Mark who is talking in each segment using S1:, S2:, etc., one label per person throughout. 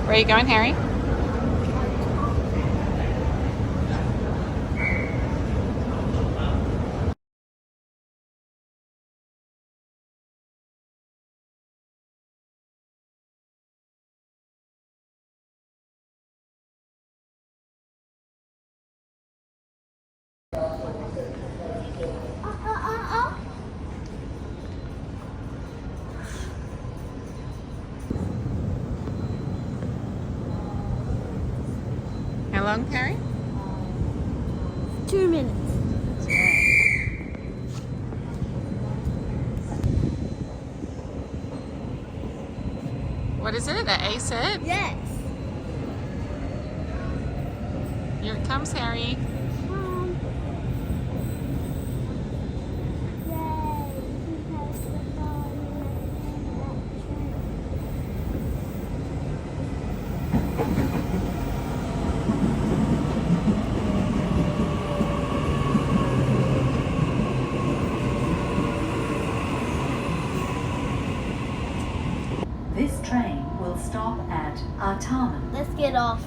S1: Where are you going, Harry? How long, Harry?
S2: 2 minutes.
S1: What is it? The A set?
S2: Yes.
S1: Here it comes, Harry.
S3: This train will stop at Artarmon.
S2: Let's get off.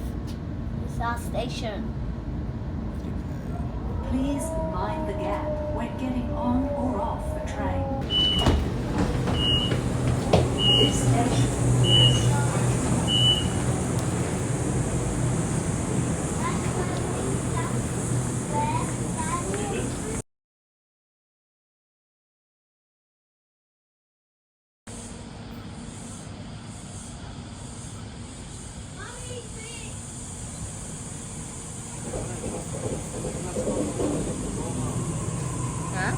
S2: It's our station.
S3: Please mind the gap when getting on or off the train. This station
S1: Huh?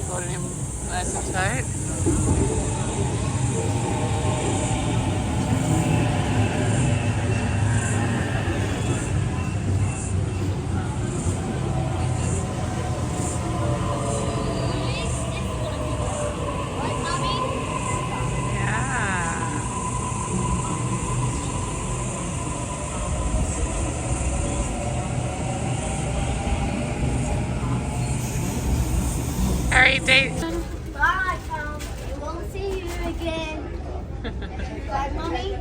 S1: Holding him nice and tight. Harry, date.
S2: Bye, Tom. We'll see you again. Bye, Mommy.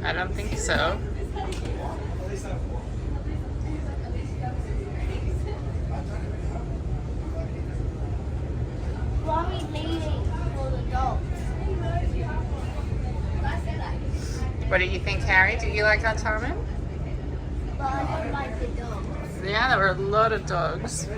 S1: I don't think so.
S2: Mommy's leaving for the dogs.
S1: What do you think, Harry? Do you like Artarmon?
S2: But I don't like the dogs.
S1: Yeah, there were a lot of dogs.